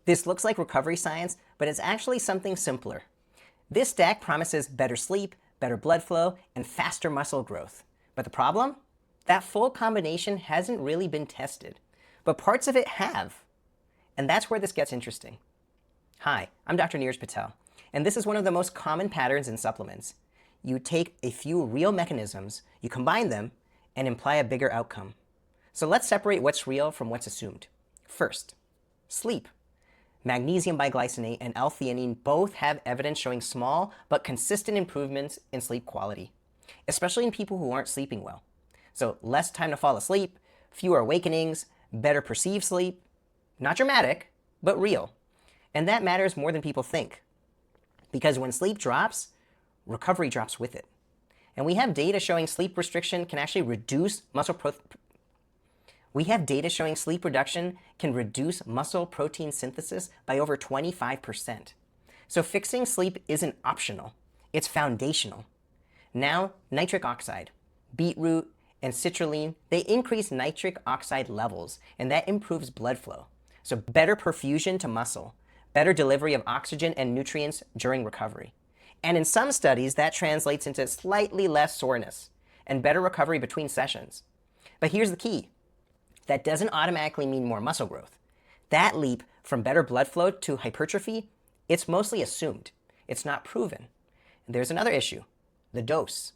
This looks like recovery science, but it's actually something simpler. This stack promises better sleep, better blood flow, and faster muscle growth. But the problem? That full combination hasn't really been tested, but parts of it have. And that's where this gets interesting. Hi, I'm Dr. Neeraj Patel, and this is one of the most common patterns in supplements. You take a few real mechanisms, you combine them, and imply a bigger outcome. So let's separate what's real from what's assumed. First, sleep. Magnesium bisglycinate and L-theanine both have evidence showing small but consistent improvements in sleep quality, especially in people who aren't sleeping well. So less time to fall asleep, fewer awakenings, better perceived sleep. Not dramatic, but real. And that matters more than people think. Because when sleep drops, recovery drops with it. And we have data showing sleep restriction can actually reduce sleep reduction can reduce muscle protein synthesis by over 25%. So fixing sleep isn't optional, it's foundational. Now, nitric oxide, beetroot, and citrulline, they increase nitric oxide levels, and that improves blood flow. So better perfusion to muscle, better delivery of oxygen and nutrients during recovery. And in some studies, that translates into slightly less soreness and better recovery between sessions. But here's the key. That doesn't automatically mean more muscle growth. That leap from better blood flow to hypertrophy, it's mostly assumed. It's not proven. And there's another issue, the dose.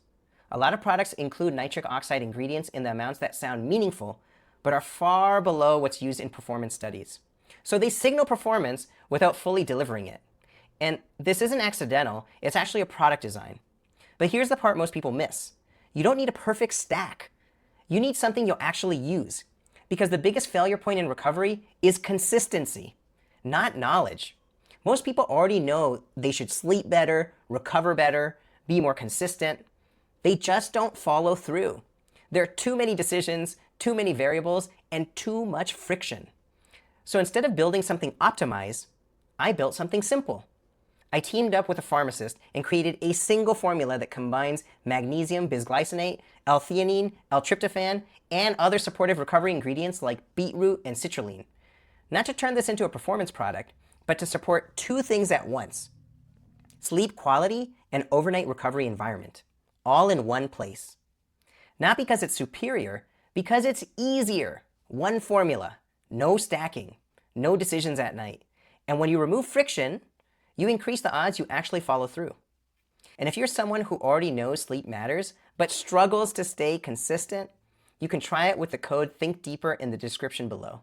A lot of products include nitric oxide ingredients in the amounts that sound meaningful, but are far below what's used in performance studies. So they signal performance without fully delivering it. And this isn't accidental, it's actually a product design. But here's the part most people miss. You don't need a perfect stack. You need something you'll actually use. Because the biggest failure point in recovery is consistency, not knowledge. Most people already know they should sleep better, recover better, be more consistent. They just don't follow through. There are too many decisions, too many variables, and too much friction. So instead of building something optimized, I built something simple. I teamed up with a pharmacist and created a single formula that combines magnesium bisglycinate, L-theanine, L-tryptophan, and other supportive recovery ingredients like beetroot and citrulline. Not to turn this into a performance product, but to support two things at once: sleep quality and overnight recovery environment, all in one place. Not because it's superior, because it's easier. One formula, no stacking, no decisions at night. And when you remove friction, you increase the odds you actually follow through. And if you're someone who already knows sleep matters, but struggles to stay consistent, you can try it with the code Think Deeper in the description below.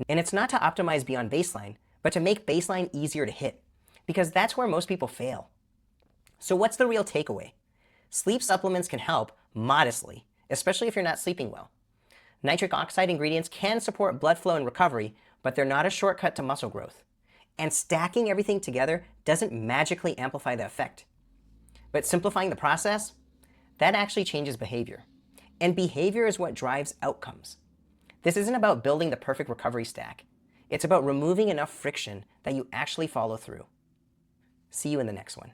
And it's not to optimize beyond baseline, but to make baseline easier to hit, because that's where most people fail. So what's the real takeaway? Sleep supplements can help modestly, especially if you're not sleeping well. Nitric oxide ingredients can support blood flow and recovery, but they're not a shortcut to muscle growth. And stacking everything together doesn't magically amplify the effect. But simplifying the process, that actually changes behavior. And behavior is what drives outcomes. This isn't about building the perfect recovery stack. It's about removing enough friction that you actually follow through. See you in the next one.